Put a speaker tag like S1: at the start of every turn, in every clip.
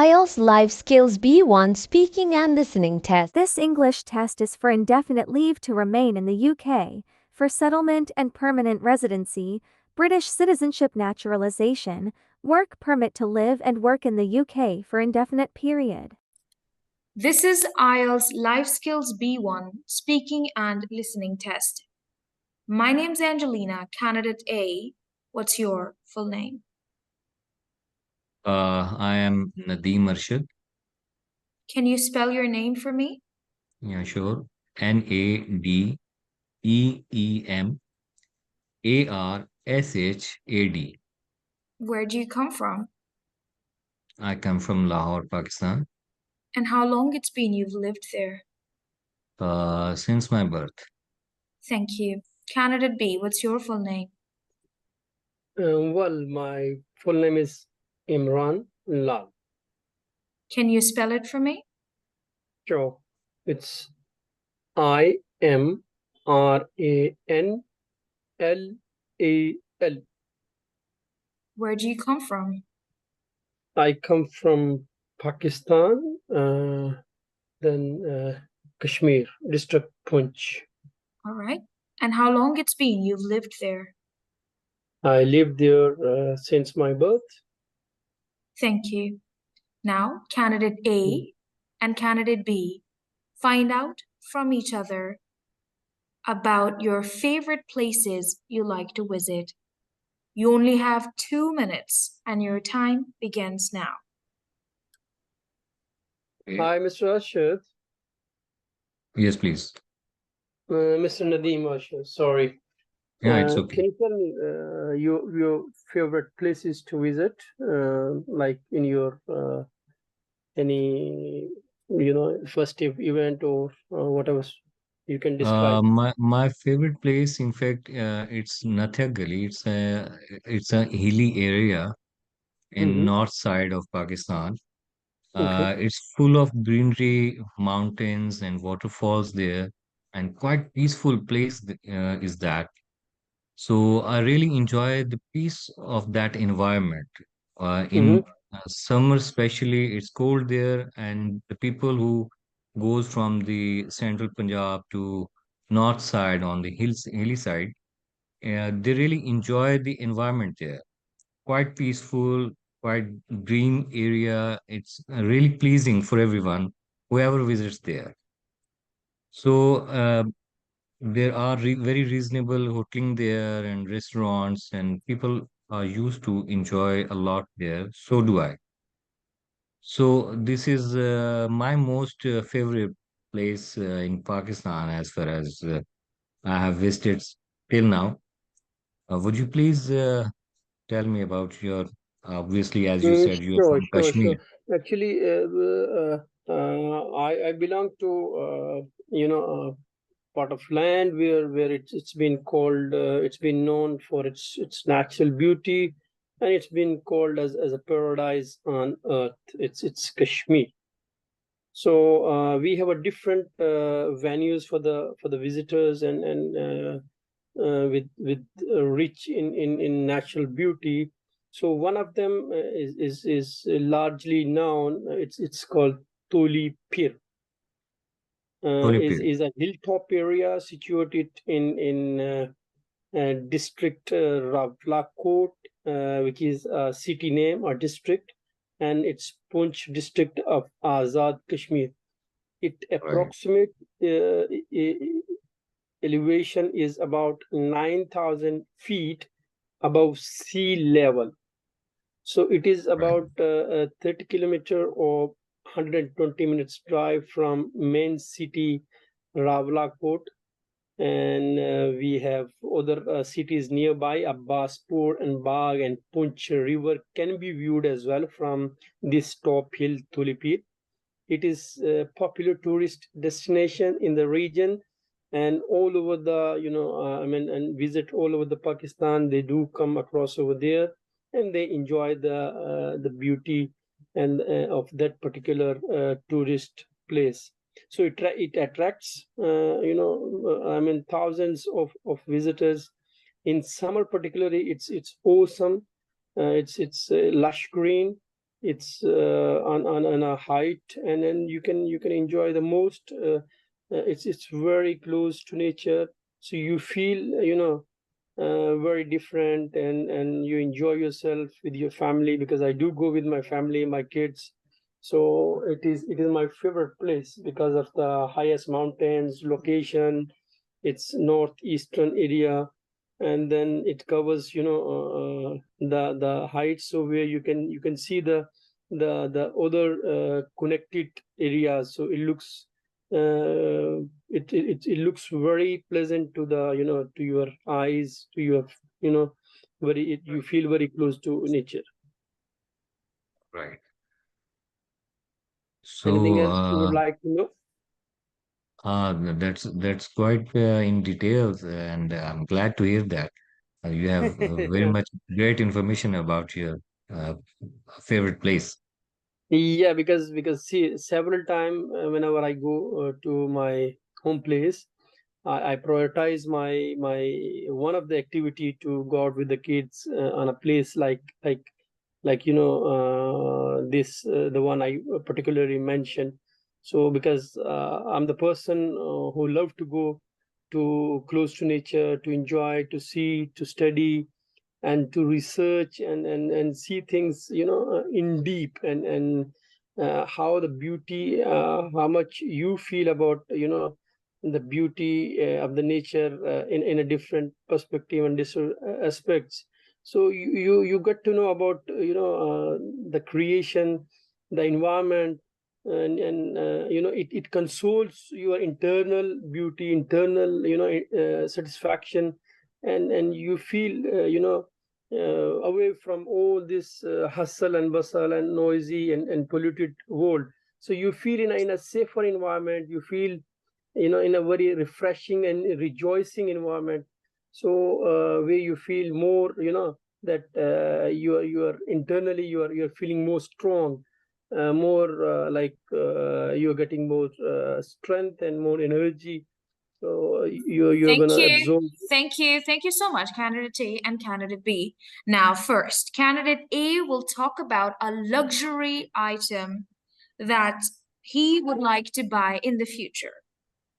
S1: IELTS Life Skills B1 Speaking and Listening Test.
S2: This English test is for indefinite leave to remain in the UK, for settlement and permanent residency, British citizenship naturalisation, work permit to live and work in the UK for indefinite period.
S3: This is IELTS Life Skills B1 Speaking and Listening Test. My name's Angelina, candidate A. What's your full name?
S4: I am Nadeem Arshad.
S3: Can you spell your name for me?
S4: Yeah, sure. Nadeemarshad.
S3: Where do you come from?
S4: I come from Lahore, Pakistan.
S3: And how long it's been you've lived there?
S4: Since my birth.
S3: Thank you. Candidate B, what's your full name?
S5: Well, my full name is Imran Lal.
S3: Can you spell it for me?
S5: Sure. It's IMRANLAL.
S3: Where do you come from?
S5: I come from Pakistan, then Kashmir, District Punch.
S3: All right. And how long it's been you've lived there?
S5: I lived there since my birth.
S3: Thank you. Now, candidate A and candidate B find out from each other about your favorite places you like to visit. You only have 2 minutes and your time begins now.
S5: Hi, Mr. Arshad.
S4: Yes, please.
S5: Mr. Nadeem Arshad, sorry.
S4: Yeah, it's okay.
S5: Can you tell me your favorite places to visit, like in your any festive event or whatever you can describe?
S4: My favorite place, in fact, it's Nathia Gali. It's a hilly area in north side of Pakistan.
S5: Okay.
S4: It's full of greenery, mountains, and waterfalls there, and quite peaceful place is that. So I really enjoy the peace of that environment. In summer, especially, it's cold there, and the people who goes from the central Punjab to north side on the hilly side, they really enjoy the environment there. Quite peaceful, quite green area. It's really pleasing for everyone, whoever visits there. So there are very reasonable hoteling there and restaurants, and people are used to enjoy a lot there. So do I. So this is my most favorite place in Pakistan as far as I have visited till now. Would you please tell me about your, obviously, as you said, you are
S5: Sure,
S4: from
S5: sure,
S4: Kashmir.
S5: sure. Actually, I belong to part of land where it's been called it's been known for its natural beauty, and it's been called as a paradise on earth. It's Kashmir. So we have a different venues for the visitors, and with rich in natural beauty. So one of them is largely known. It's called Toli Pir.
S4: Olympiad.
S5: Is a hilltop area situated in district Rawalakot, which is a city name or district, and it's Punch district of Azad Kashmir. It approximate elevation is about 9,000 feet above sea level. So it is about 30 kilometer or 120 minutes drive from main city Rawalakot, and we have other cities nearby. Abbaspur and Bagh and Punch river can be viewed as well from this top hill Tulipir. It is a popular tourist destination in the region, and all over the and visit all over the Pakistan. They do come across over there, and they enjoy the beauty and of that particular tourist place. So it attracts thousands of visitors. In summer particularly, it's awesome. It's lush green, it's on a height, and then you can enjoy the most. It's very close to nature, so you feel very different, and you enjoy yourself with your family, because I do go with my family, my kids. So it is my favorite place because of the highest mountains location. It's northeastern area, and then it covers the heights, so where you can see the other connected areas. So it looks very pleasant to the to your eyes, to your you know you feel very close to nature.
S4: Right.
S5: Anything
S4: So,
S5: else you would like to know?
S4: that's quite in details, and I'm glad to hear that. You have very much great information about your uh, favorite place.
S5: Yeah, because see, several time whenever I go to my home place, I prioritize my one of the activity to go out with the kids on a place like this the one I particularly mentioned. So because I'm the person who love to go to close to nature, to enjoy, to see, to study, and to research, and see things in deep, and how the beauty, how much you feel about the beauty of the nature in a different perspective and different aspects. So you get to know about the creation, the environment, and it consoles your internal beauty, internal satisfaction, and you feel away from all this hustle and bustle and noisy and polluted world. So you feel in a safer environment, you feel in a very refreshing and rejoicing environment. So where you feel more that you are internally you're feeling more strong, more like you're getting more strength and more energy. So you're
S3: Thank
S5: gonna
S3: you.
S5: absorb.
S3: Thank you. Thank you so much, candidate A and candidate B. Now, first, candidate A will talk about a luxury item that he would like to buy in the future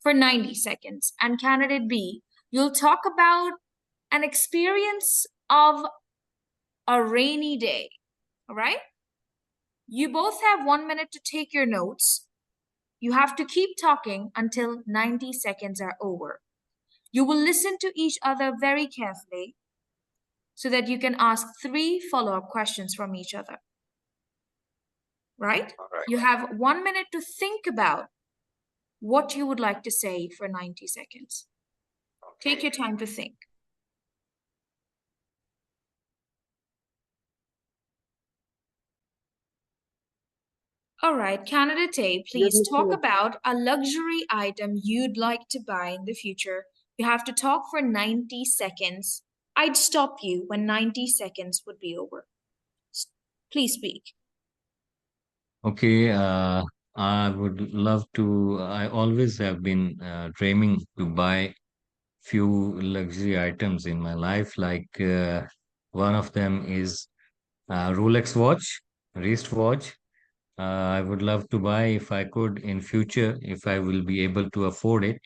S3: for 90 seconds. And candidate B, you'll talk about an experience of a rainy day. All right? You both have 1 minute to take your notes. You have to keep talking until 90 seconds are over. You will listen to each other very carefully so that you can ask 3 follow-up questions from each other. Right?
S4: All right.
S3: You have 1 minute to think about what you would like to say for 90 seconds. Take your time to think. All right, candidate A,
S5: Yes,
S3: please talk about a luxury item you'd like to buy in the future. You have to talk for 90 seconds. I'd stop you when 90 seconds would be over. Please speak.
S4: Okay, I would love to. I always have been dreaming to buy few luxury items in my life. Like one of them is a Rolex watch, wristwatch. I would love to buy if I could in future, if I will be able to afford it,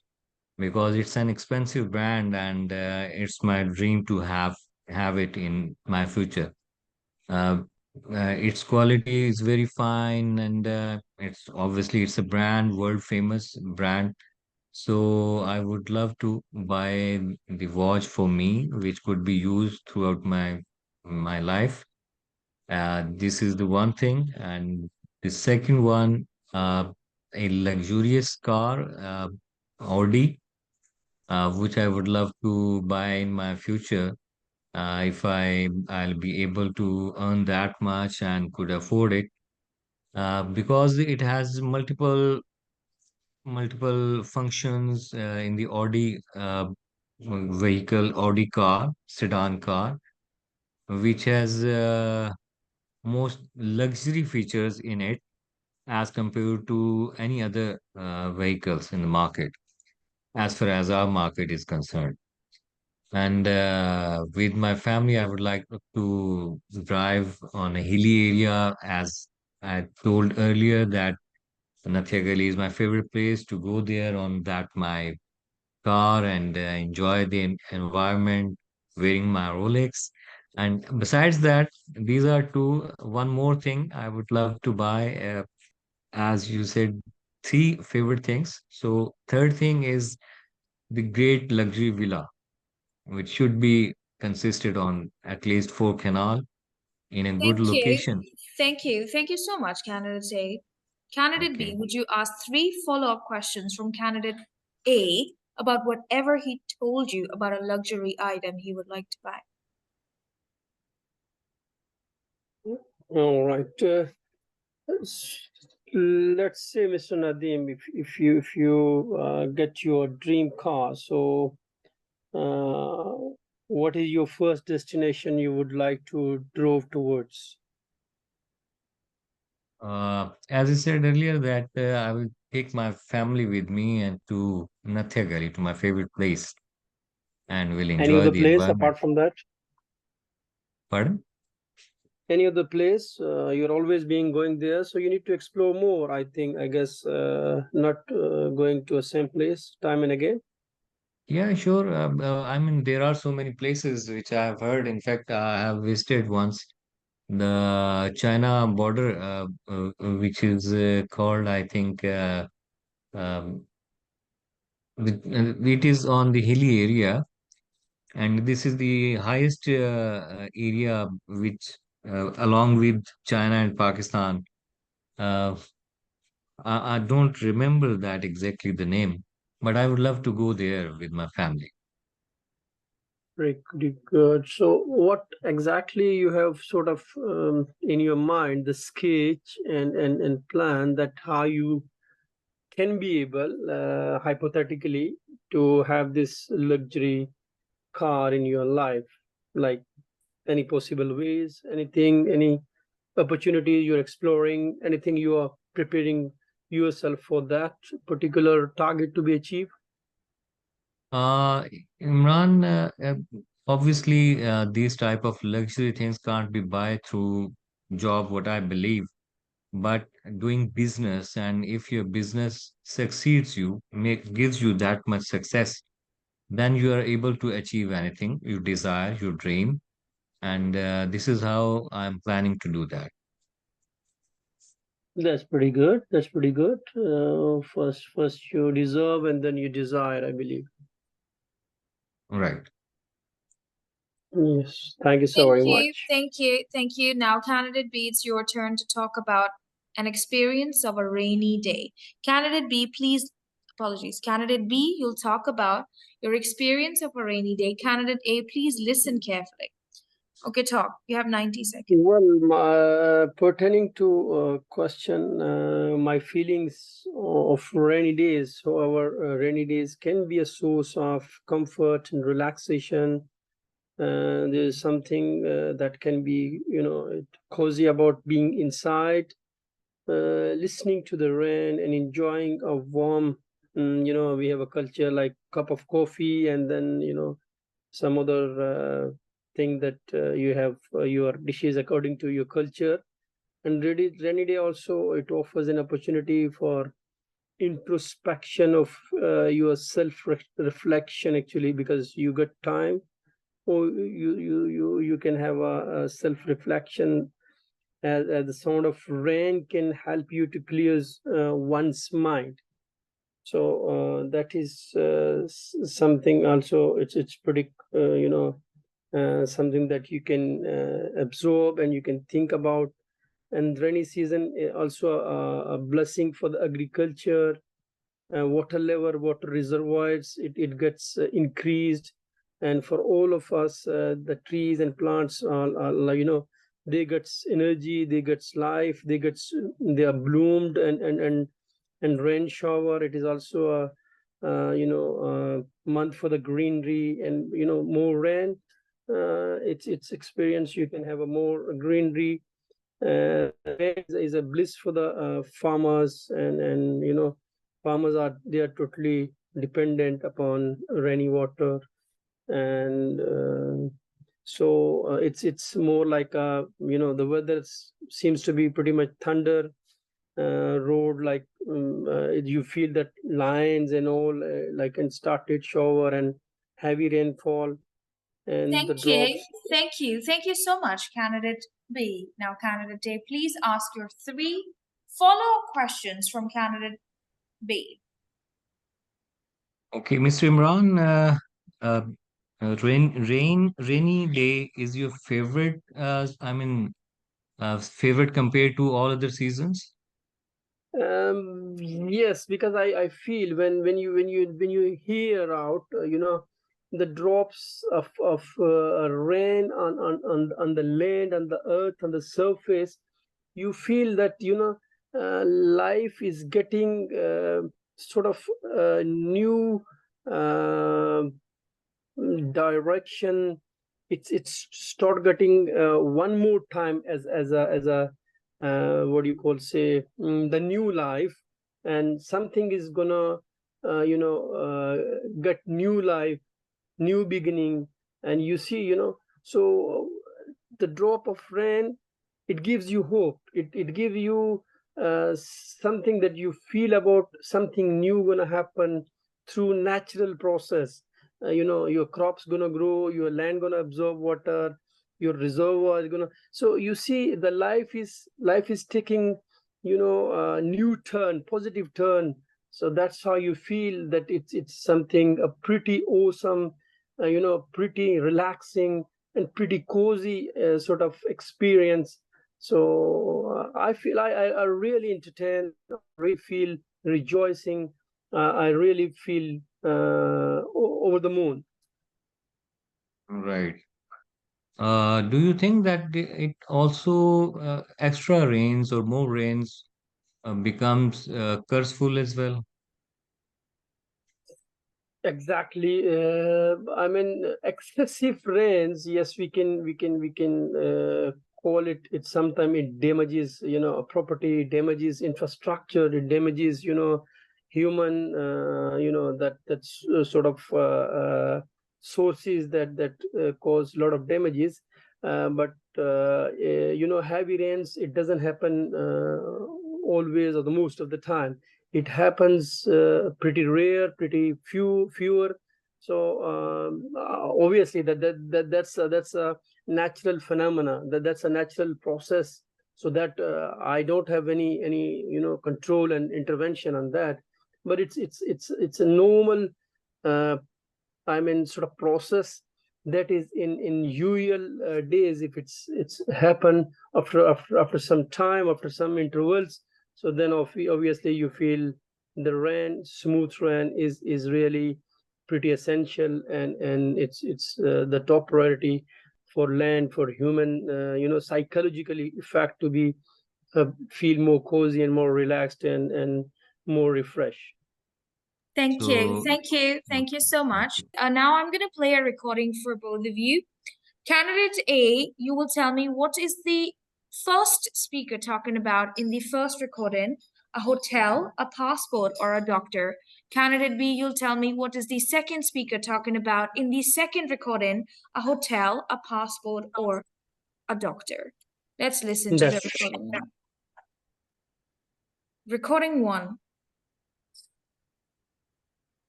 S4: because it's an expensive brand, and it's my dream to have it in my future. Uh, its quality is very fine, and it's a brand, world famous brand. So I would love to buy the watch for me, which could be used throughout my life. This is the one thing, and the second one, a luxurious car, Audi, which I would love to buy in my future, if I'll be able to earn that much and could afford it, because it has multiple functions in the Audi vehicle, Audi car, sedan car, which has most luxury features in it as compared to any other vehicles in the market, as far as our market is concerned. And with my family, I would like to drive on a hilly area, as I told earlier that Nathiagali is my favorite place to go there on that my car and enjoy the environment wearing my Rolex. And besides that, these are two. One more thing I would love to buy, as you said, three favorite things. So third thing is the great luxury villa, which should be consisted on at least four canal in a good
S3: Thank you.
S4: location.
S3: Thank you. Thank you so much, candidate A. Candidate B,
S4: Okay.
S3: would you ask three follow-up questions from candidate A about whatever he told you about a luxury item he would like to buy?
S5: All right. Let's say, Mr. Nadeem, if you get your dream car, so what is your first destination you would like to drove towards?
S4: As I said earlier, that I will take my family with me and to Nathiagali, to my favorite place, and will
S5: Any
S4: enjoy
S5: other
S4: the
S5: place
S4: environment.
S5: apart from that?
S4: Pardon?
S5: Any other place? You're always being going there, so you need to explore more. I guess not going to the same place time and again.
S4: Yeah, sure. I mean, there are so many places which I have heard. In fact, I have visited once the China border, which is called, I think, um, it is on the hilly area, and this is the highest area which, along with China and Pakistan. Uh, I don't remember that exactly the name, but I would love to go there with my family.
S5: Pretty good. So, what exactly you have sort of in your mind, the sketch and plan that how you can be able, hypothetically, to have this luxury car in your life? Like any possible ways, anything, any opportunity you're exploring, anything you are preparing yourself for that particular target to be achieved?
S4: Uh, Imran, obviously, these type of luxury things can't be buy through job, what I believe, but doing business, and if your business succeeds you, gives you that much success, then you are able to achieve anything you desire, you dream, and this is how I'm planning to do that.
S5: That's pretty good. That's pretty good. First you deserve and then you desire, I believe.
S4: Right.
S5: Yes. Thank you so
S3: Thank
S5: very
S3: you,
S5: much.
S3: thank you, thank you. Now, candidate B, it's your turn to talk about an experience of a rainy day. Candidate B, please, apologies. Candidate B, you'll talk about your experience of a rainy day. Candidate A, please listen carefully. Okay, talk. You have 90 seconds.
S5: Well, pertaining to question, my feelings of rainy days. However, rainy days can be a source of comfort and relaxation. There's something that can be, cozy about being inside, listening to the rain and enjoying a warm. We have a culture like cup of coffee, and then some other thing that you have your dishes according to your culture. And rainy day also, it offers an opportunity for introspection of your self reflection, actually, because you got time, or you can have a self reflection, as the sound of rain can help you to clear one's mind. So that is something also. It's pretty something that you can absorb and you can think about. And rainy season also a blessing for the agriculture. Water level, water reservoirs, it gets increased. And for all of us, the trees and plants are they gets energy, they gets life, they are bloomed, and rain shower, it is also a month for the greenery, and more rain, it's experience, you can have a more greenery. Rain is a bliss for the farmers, and farmers are, they are totally dependent upon rainy water. and so it's more like the weather seems to be pretty much thunder road, like you feel that lines and all, like and started shower and heavy rainfall and the drops.
S3: Thank you. Thank you so much, candidate B. Now, candidate A, please ask your 3 follow-up questions from candidate B.
S4: Okay, Mr. Imran, uh, rainy day is your favorite, favorite compared to all other seasons?
S5: Yes, because I feel when you hear out, the drops of rain on the land, on the earth, on the surface, you feel that life is getting sort of new uh, direction. It's start getting one more time as a what do you call, say, the new life, and something is gonna get new life, new beginning. And you see, so the drop of rain, it gives you hope, it gives you something that you feel about something new gonna happen through natural process. Your crops gonna grow, your land gonna absorb water, your reservoir is gonna, so you see the life is taking a new turn, positive turn. So that's how you feel that it's something a pretty awesome, pretty relaxing and pretty cozy sort of experience. So I feel I really entertain, I really feel rejoicing, I really feel over the moon.
S4: Right. Do you think that it also extra rains or more rains becomes curseful as well?
S5: Exactly. I mean, excessive rains. Yes, we can call it. It sometimes it damages, property, damages infrastructure, it damages, human, that's sort of sources that cause a lot of damages. But heavy rains, it doesn't happen always or the most of the time. It happens pretty rare, pretty fewer. So obviously that's a natural phenomena, that's a natural process. So that I don't have any control and intervention on that. But it's a normal uh, sort of process that is in usual days. If it's happen after some time, after some intervals, so then obviously you feel the rain, smooth rain is really pretty essential, and it's the top priority for land, for human, psychologically fact to be feel more cozy and more relaxed and more refreshed.
S3: Thank you.
S4: So,
S3: Thank you. Thank you so much. Now I'm going to play a recording for both of you. Candidate A, you will tell me what is the first speaker talking about in the first recording, a hotel, a passport, or a doctor. Candidate B, you'll tell me what is the second speaker talking about in the second recording, a hotel, a passport, or a doctor. Let's listen to the
S5: That's
S3: recording now. Recording 1.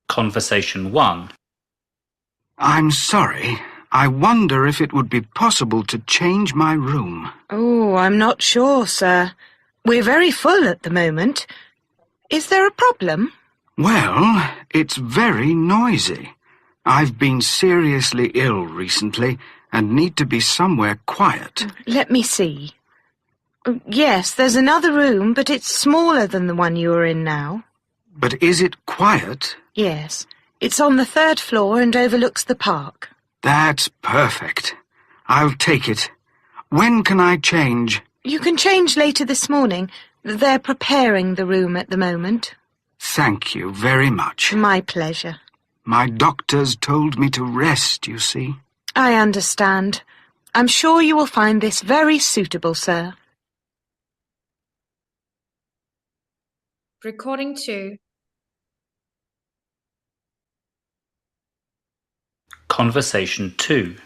S6: Conversation 1.
S7: I'm sorry. I wonder if it would be possible to change my room.
S8: Oh, I'm not sure, sir. We're very full at the moment. Is there a problem?
S7: Well, it's very noisy. I've been seriously ill recently and need to be somewhere quiet.
S8: Let me see. Yes, there's another room, but it's smaller than the one you are in now.
S7: But is it quiet?
S8: Yes, it's on the 3rd floor and overlooks the park.
S7: That's perfect. I'll take it. When can I change?
S8: You can change later this morning. They're preparing the room at the moment.
S7: Thank you very much.
S8: My pleasure.
S7: My doctors told me to rest, you see.
S8: I understand. I'm sure you will find this very suitable, sir.
S3: Recording 2.
S6: Conversation 2.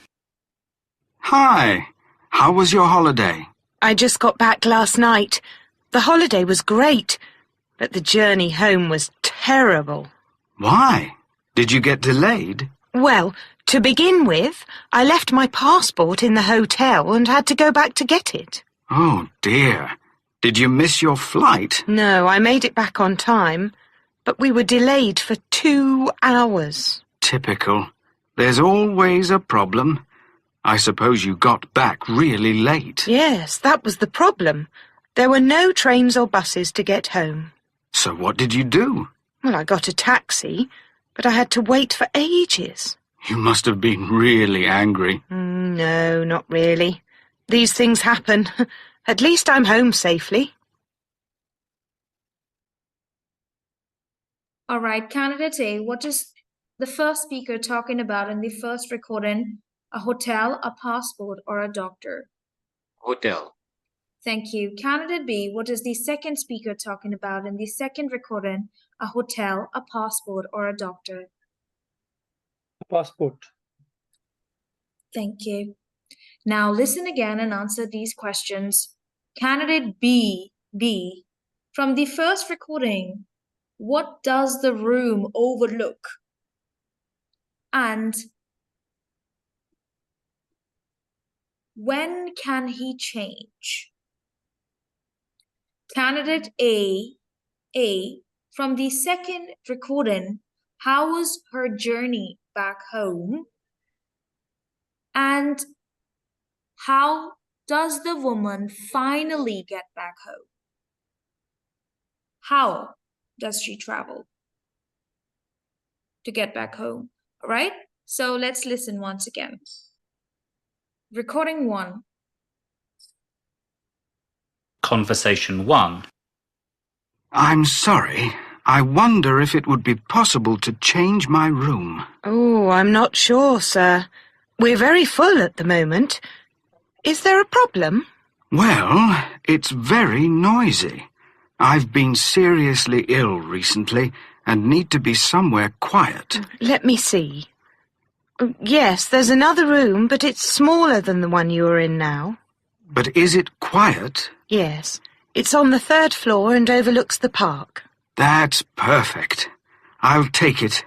S7: Hi, how was your holiday?
S8: I just got back last night. The holiday was great, but the journey home was terrible.
S7: Why? Did you get delayed?
S8: Well, to begin with, I left my passport in the hotel and had to go back to get it.
S7: Oh dear. Did you miss your flight?
S8: No, I made it back on time, but we were delayed for 2 hours.
S7: Typical. There's always a problem. I suppose you got back really late.
S8: Yes, that was the problem. There were no trains or buses to get home.
S7: So what did you do?
S8: Well, I got a taxi, but I had to wait for ages.
S7: You must have been really angry.
S8: No, not really. These things happen. At least I'm home safely.
S3: All right, candidate A, what is the first speaker talking about in the first recording? A hotel, a passport, or a doctor?
S4: Hotel.
S3: Thank you. Candidate B, what is the second speaker talking about in the second recording? A hotel, a passport, or a doctor?
S5: Passport.
S3: Thank you. Now listen again and answer these questions. Candidate B, from the first recording, what does the room overlook? And when can he change? Candidate A, from the second recording, how was her journey back home? And how does the woman finally get back home? How does she travel to get back home? All right, so let's listen once again. Recording 1.
S6: Conversation 1.
S7: I'm sorry. I wonder if it would be possible to change my room.
S8: Oh, I'm not sure, sir. We're very full at the moment. Is there a problem?
S7: Well, it's very noisy. I've been seriously ill recently and need to be somewhere quiet.
S8: Let me see. Yes, there's another room, but it's smaller than the one you are in now.
S7: But is it quiet?
S8: Yes, it's on the 3rd floor and overlooks the park.
S7: That's perfect. I'll take it.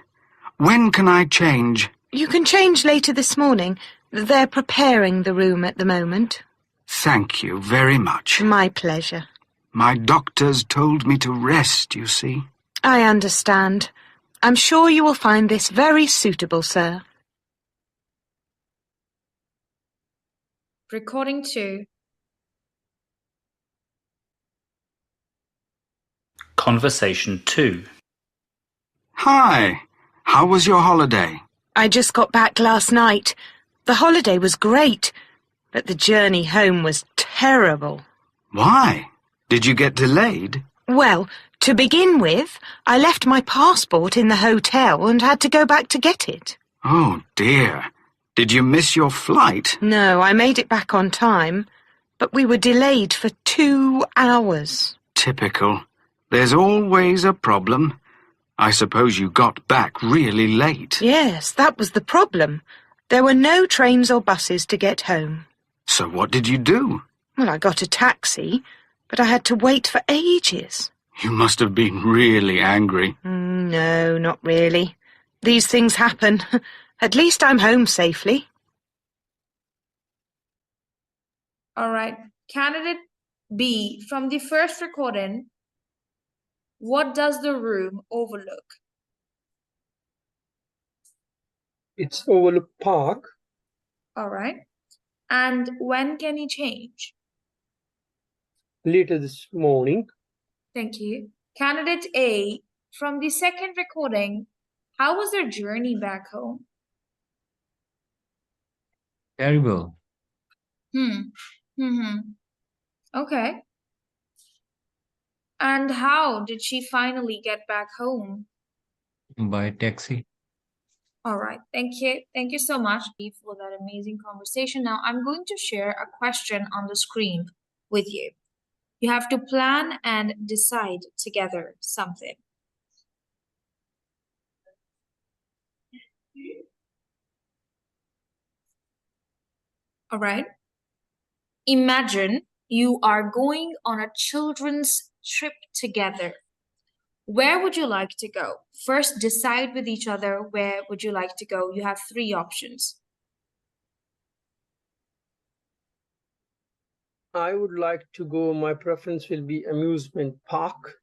S7: When can I change?
S8: You can change later this morning. They're preparing the room at the moment.
S7: Thank you very much.
S8: My pleasure.
S7: My doctors told me to rest, you see.
S8: I understand. I'm sure you will find this very suitable, sir.
S3: Recording 2.
S6: Conversation 2.
S7: Hi, how was your holiday?
S8: I just got back last night. The holiday was great, but the journey home was terrible.
S7: Why? Did you get delayed?
S8: Well, to begin with, I left my passport in the hotel and had to go back to get it.
S7: Oh dear. Did you miss your flight?
S8: No, I made it back on time, but we were delayed for 2 hours.
S7: Typical. There's always a problem. I suppose you got back really late.
S8: Yes, that was the problem. There were no trains or buses to get home.
S7: So what did you do?
S8: Well, I got a taxi, but I had to wait for ages.
S7: You must have been really angry.
S8: No, not really. These things happen. At least I'm home safely.
S3: All right, candidate B, from the first recording, what does the room overlook?
S5: It's overlook park.
S3: All right, and when can he change?
S5: Later this morning.
S3: Thank you. Candidate A, from the second recording, how was their journey back home?
S4: Terrible.
S3: Okay. And how did she finally get back home?
S4: By taxi.
S3: All right. Thank you. Thank you so much for that amazing conversation. Now, I'm going to share a question on the screen with you. You have to plan and decide together something. All right. Imagine you are going on a children's trip together. Where would you like to go? First, decide with each other where would you like to go. You have 3 options.
S5: I would like to go, my preference will be amusement park.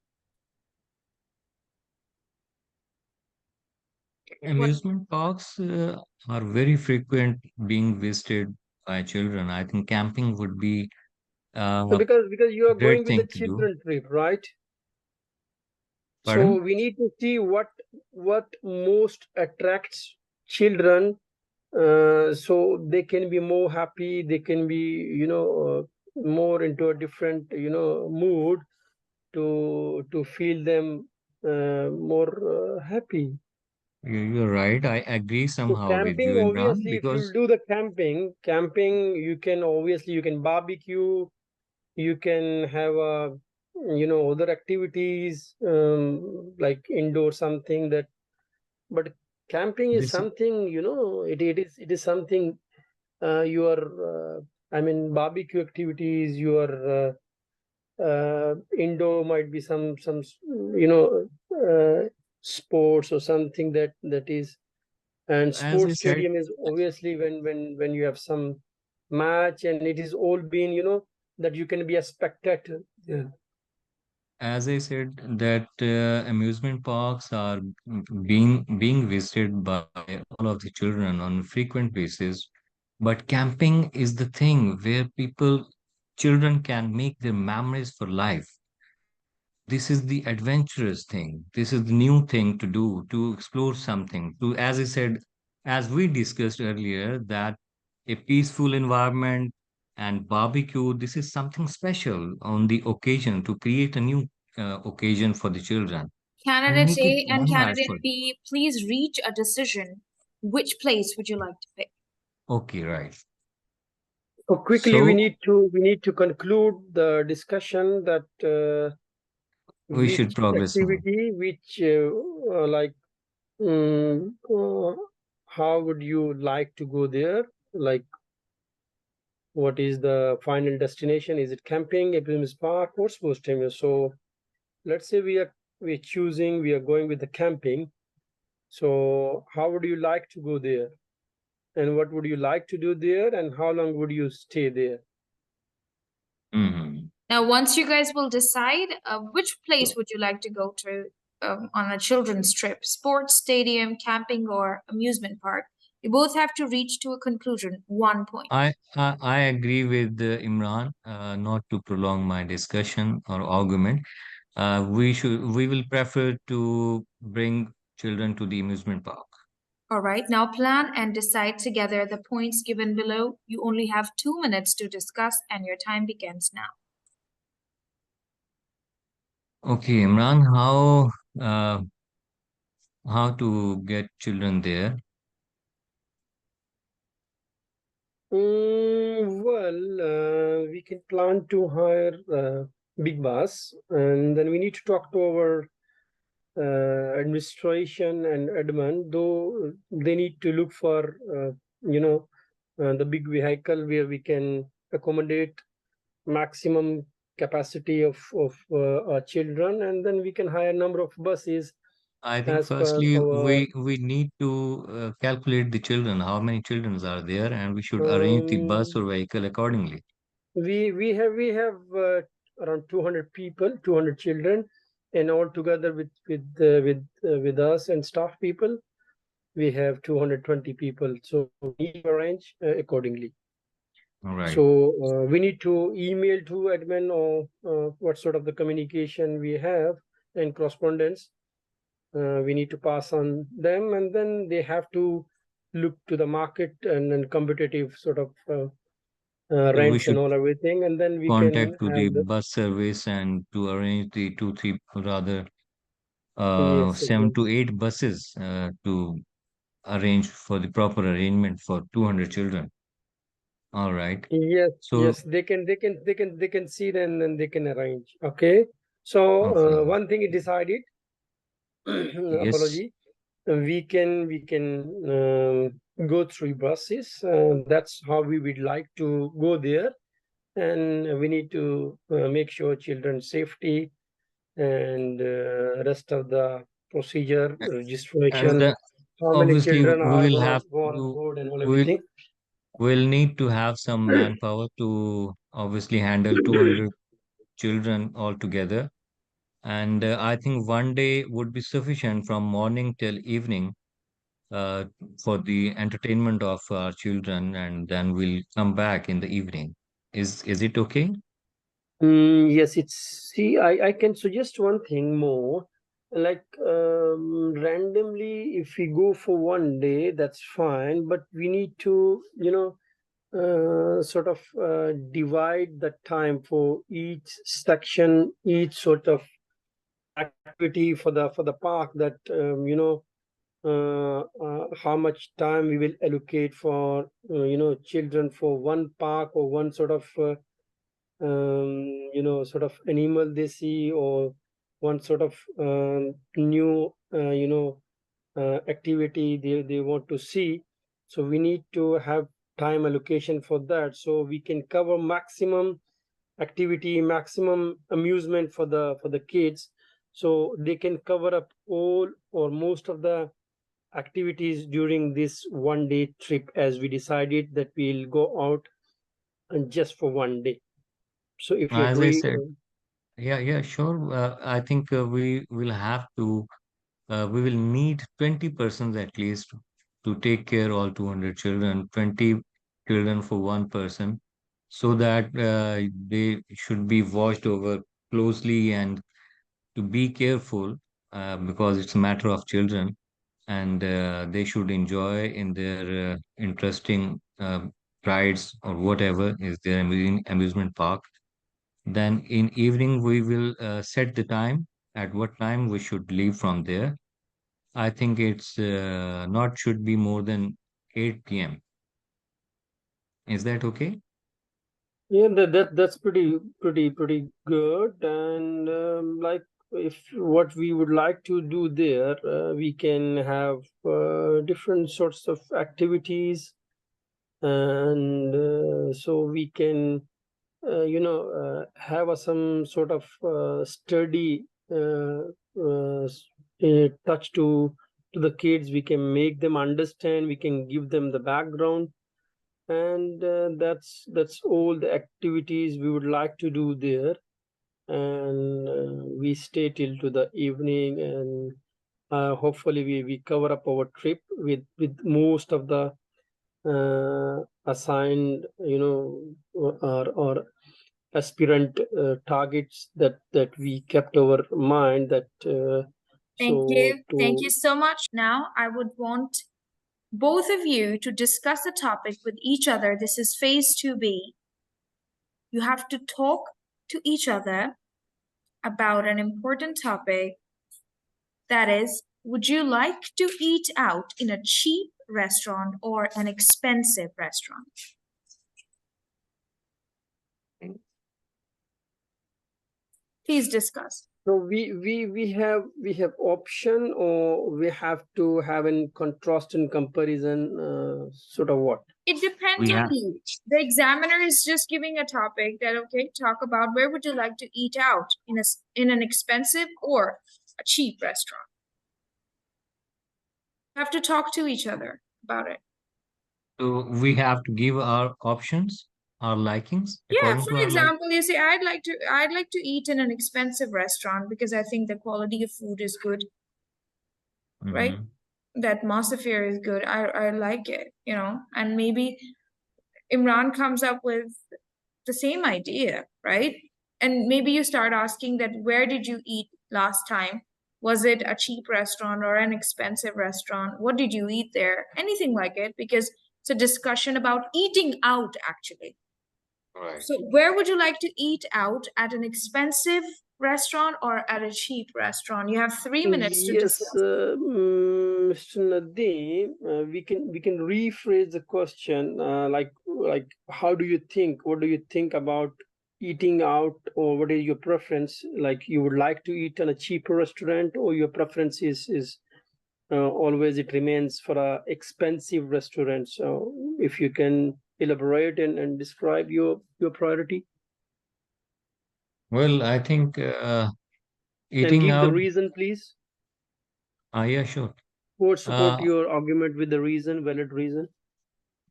S4: Amusement parks are very frequent being visited by children. I think camping would be a
S5: Because you are going
S4: great
S5: with the
S4: thing to do.
S5: children trip, right? So
S4: Pardon?
S5: we need to see what most attracts children, so they can be more happy, they can be, more into a different, mood to feel them more happy.
S4: You're right. I agree
S5: So
S4: somehow with you,
S5: camping,
S4: Imran,
S5: obviously, if you
S4: because
S5: do the camping, you can obviously you can barbecue, you can have other activities, like indoor something that. But camping is
S4: this
S5: something, it is something, your I mean barbecue activities, your indoor might be some sports or something that is. And
S4: as I
S5: sports
S4: said,
S5: stadium is obviously when you have some match, and it is all been, that you can be a spectator. Yeah.
S4: as I said that amusement parks are being visited by all of the children on a frequent basis. But camping is the thing where children can make their memories for life. This is the adventurous thing. This is the new thing to do, to explore something, to, as I said, as we discussed earlier, that a peaceful environment and barbecue, this is something special on the occasion to create a new occasion for the children and
S3: Candidate
S4: make it
S3: A and
S4: memorable.
S3: candidate B, please reach a decision. Which place would you like to pick?
S4: Okay, right.
S5: So quickly, we
S4: So
S5: need to conclude the discussion that
S4: we should
S5: which
S4: progress now.
S5: activity, which how would you like to go there? Like, what is the final destination? Is it camping, amusement park, or sports stadium? So let's say we are going with the camping. So how would you like to go there? And what would you like to do there? And how long would you stay there?
S4: Mhm.
S3: Now, once you guys will decide, which place would you like to go to on a children's trip? Sports stadium, camping, or amusement park? You both have to reach to a conclusion, 1 point.
S4: I agree with Imran, not to prolong my discussion or argument. We will prefer to bring children to the amusement park.
S3: All right, now plan and decide together the points given below. You only have 2 minutes to discuss, and your time begins now.
S4: Okay, Imran, uh, how to get children there?
S5: We can plan to hire a big bus, and then we need to talk to our administration and admin, though they need to look for, the big vehicle where we can accommodate maximum capacity of our children, and then we can hire a number of buses
S4: I think
S5: as per
S4: firstly
S5: our.
S4: we need to calculate the children, how many children are there, and we should arrange the bus
S5: um,
S4: or vehicle accordingly.
S5: we have around 200 people, 200 children, and all together with us and staff people, we have 220 people. So we need to arrange accordingly.
S4: All right.
S5: So we need to email to admin, or what sort of the communication we have and correspondence. We need to pass on them, and then they have to look to the market and then competitive sort of
S4: So we
S5: rents and
S4: should
S5: all everything, and then we can
S4: contact to the
S5: have the.
S4: bus service and to arrange the two, three, rather
S5: Yes,
S4: 7 to 8 buses to arrange for the proper arrangement for 200 children. All right. So,
S5: yes, they can see, then they can arrange. Okay. So
S4: okay.
S5: one thing is decided.
S4: Yes.
S5: Apology. We can go through buses. That's how we would like to go there. And we need to make sure children's safety and rest of the procedure,
S4: As
S5: registration,
S4: the
S5: how many
S4: obviously
S5: children
S4: we
S5: are
S4: will
S5: gonna
S4: have
S5: go on
S4: to
S5: board and all
S4: we
S5: everything.
S4: will need to have some manpower to obviously handle 200 children altogether. And I think one day would be sufficient from morning till evening uh, for the entertainment of our children, and then we'll come back in the evening. Is it okay?
S5: Yes, see, I can suggest one thing more. Like randomly, if we go for one day, that's fine. But we need to, sort of divide the time for each section, each sort of activity for the park. That how much time we will allocate for children for one park or one sort of sort of animal they see, or one sort of new activity they want to see. So we need to have time allocation for that, so we can cover maximum activity, maximum amusement for the kids, so they can cover up all or most of the activities during this one day trip, as we decided that we'll go out and just for one day. So if you
S4: As I
S5: agree,
S4: said, yeah, sure. I think we will need 20 persons at least to take care all 200 children, 20 children for one person, so that they should be watched over closely and to be careful because it's a matter of children, and they should enjoy in their interesting rides or whatever is their amusement park. Then in evening we will set the time at what time we should leave from there. I think it's not should be more than 8 p.m. Is that okay?
S5: yeah, that's pretty good. And like, if what we would like to do there, we can have different sorts of activities, and so we can have some sort of study touch to the kids. We can make them understand, we can give them the background, and that's all the activities we would like to do there. And we stay till to the evening, and hopefully we cover up our trip with most of the assigned or aspirant targets that we kept our mind, that
S3: Thank
S5: so
S3: you. Thank
S5: to
S3: you so much. Now, I would want both of you to discuss the topic with each other. This is phase 2B. You have to talk to each other about an important topic, that is, would you like to eat out in a cheap restaurant or an expensive restaurant? Please discuss.
S5: so we have option, or we have to have in contrast and comparison, sort of what?
S3: It depends
S4: We
S3: on
S4: have
S3: you. The examiner is just giving a topic that, okay, talk about where would you like to eat out in an expensive or a cheap restaurant. You have to talk to each other about it.
S4: so we have to give our options, our likings
S3: Yeah,
S4: according
S3: for
S4: to our like.
S3: example, you say I'd like to eat in an expensive restaurant because I think the quality of food is good, right?
S4: Mhm.
S3: The atmosphere is good. I like it, and maybe Imran comes up with the same idea, right? And maybe you start asking that, where did you eat last time? Was it a cheap restaurant or an expensive restaurant? What did you eat there? Anything like it, because it's a discussion about eating out, actually.
S4: Right.
S3: So, where would you like to eat out, at an expensive restaurant or at a cheap restaurant? You have 3 minutes to
S5: Yes,
S3: discuss.
S5: Mr. Nadeem, we can rephrase the question, like how do you think? What do you think about eating out, or what is your preference? Like, you would like to eat in a cheaper restaurant, or your preference is always it remains for a expensive restaurant. So if you can elaborate and describe your priority
S4: Well, I think
S5: and
S4: eating
S5: give the
S4: out.
S5: reason, please.
S4: Yeah, sure.
S5: Support
S4: Uh,
S5: your argument with the reason, valid reason.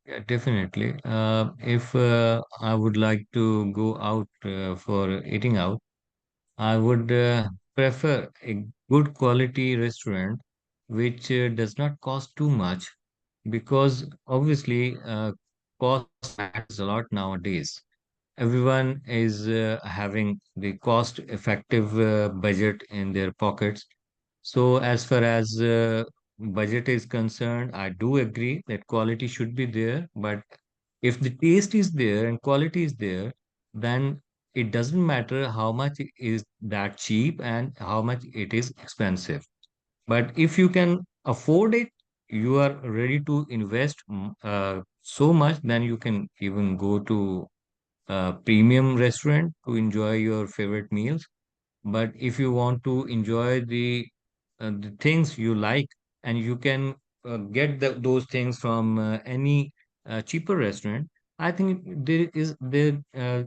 S4: yeah, definitely. If I would like to go out for eating out, I would prefer a good quality restaurant which does not cost too much, because obviously cost matters a lot nowadays. Everyone is having the cost effective budget in their pockets. So as far as budget is concerned, I do agree that quality should be there, but if the taste is there and quality is there, then it doesn't matter how much is that cheap and how much it is expensive. But if you can afford it, you are ready to invest so much, then you can even go to a premium restaurant to enjoy your favorite meals. But if you want to enjoy the things you like, and you can get those things from any cheaper restaurant, I think there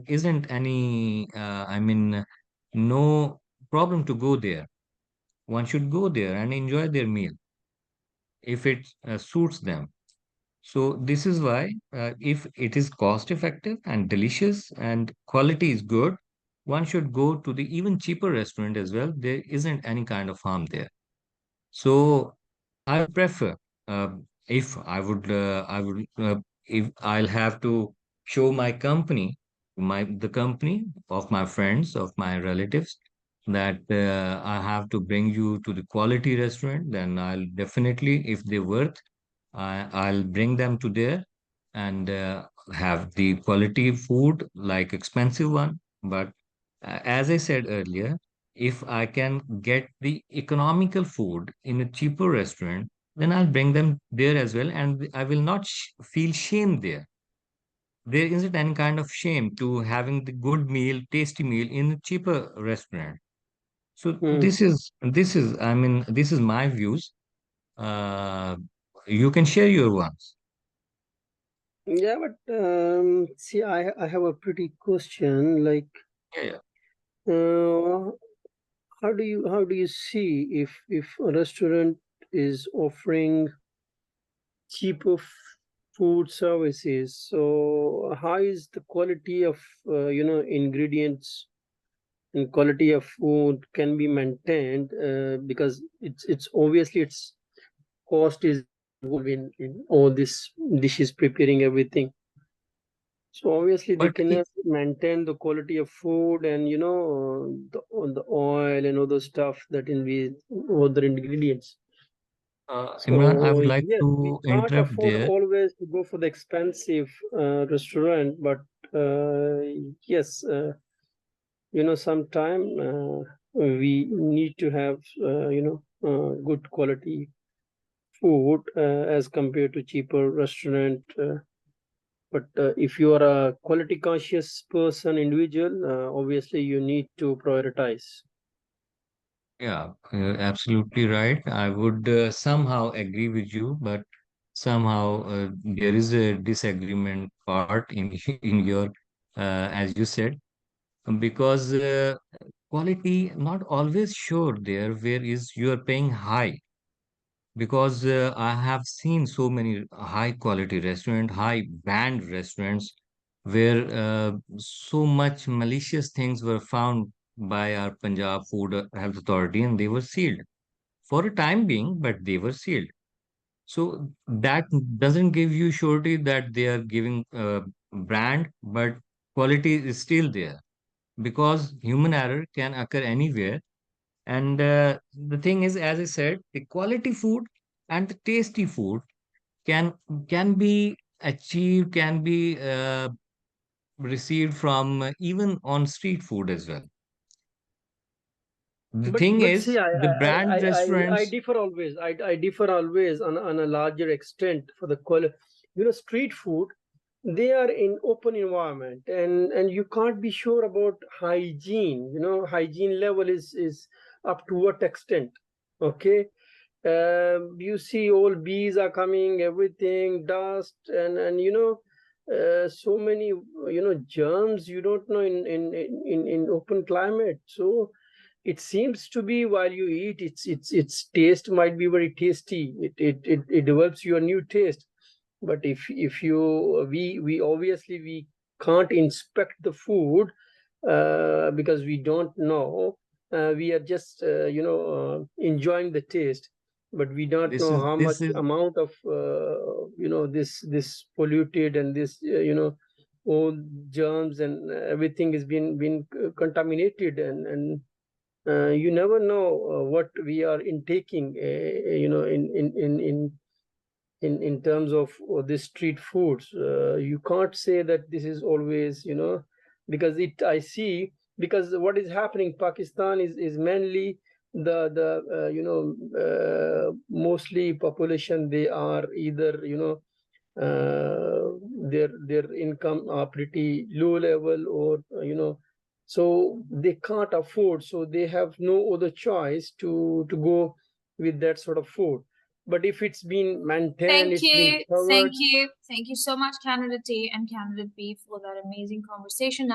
S4: isn't any no problem to go there. One should go there and enjoy their meal if it suits them. So this is why, if it is cost effective and delicious and quality is good, one should go to the even cheaper restaurant as well. There isn't any kind of harm there. So I prefer, if if I'll have to show my company, the company of my friends, of my relatives, that I have to bring you to the quality restaurant, then I'll definitely, if they're worth, I'll bring them to there and have the quality food like expensive one. But as I said earlier, if I can get the economical food in a cheaper restaurant, then I'll bring them there as well, and I will not feel shame there. There isn't any kind of shame to having the good meal, tasty meal in a cheaper restaurant. So
S5: Hmm.
S4: this is my views. Uh, you can share your ones.
S5: Yeah, but see, I have a pretty question. Like,
S4: Yeah,
S5: uh, how do you see if a restaurant is offering cheaper food services? So how is the quality of ingredients and quality of food can be maintained? Because it's obviously its cost is involved in all this dishes preparing everything. So obviously they
S4: but
S5: cannot maintain the quality of food and the oil and other stuff that in the other ingredients.
S4: Imran, I
S5: So
S4: would like
S5: yes, we
S4: to
S5: can't
S4: interrupt
S5: afford
S4: there.
S5: always to go for the expensive restaurant, but uh, yes, sometime we need to have good quality food as compared to cheaper restaurant. But if you are a quality conscious person, individual, obviously you need to prioritize.
S4: Yeah, absolutely right. I would somehow agree with you, but somehow there is a disagreement part in in your, as you said, because quality not always sure there where is you are paying high. Because I have seen so many high quality restaurant, high band restaurants where so much malicious things were found by our Punjab Food Health Authority, and they were sealed for a time being, but they were sealed. So that doesn't give you surety that they are giving brand, but quality is still there, because human error can occur anywhere. And the thing is, as I said, the quality food and the tasty food can can be achieved, can be received from even on street food as well. The thing
S5: But see,
S4: is,
S5: I
S4: the
S5: I I
S4: brand
S5: I I
S4: restaurants.
S5: differ always. I differ always on a larger extent for the quality. Street food, they are in open environment, and you can't be sure about hygiene. Hygiene level is up to what extent. Okay, You see all bees are coming, everything, dust, and so many germs you don't know in open climate. So it seems to be, while you eat, its taste might be very tasty. It develops your new taste. But if you we obviously we can't inspect the food because we don't know. We are just enjoying the taste, but we don't
S4: This
S5: know
S4: is
S5: how much
S4: this is
S5: amount of this polluted and this all germs and everything is been contaminated, and you never know what we are intaking in terms of the street foods. You can't say that this is always because I see, because what is happening in Pakistan is mainly the mostly population, they are either their income are pretty low level, or so they can't afford, so they have no other choice to go with that sort of food. But if it's been maintained, it's been covered.
S3: Thank you so much, candidate A and candidate B, for that amazing conversation.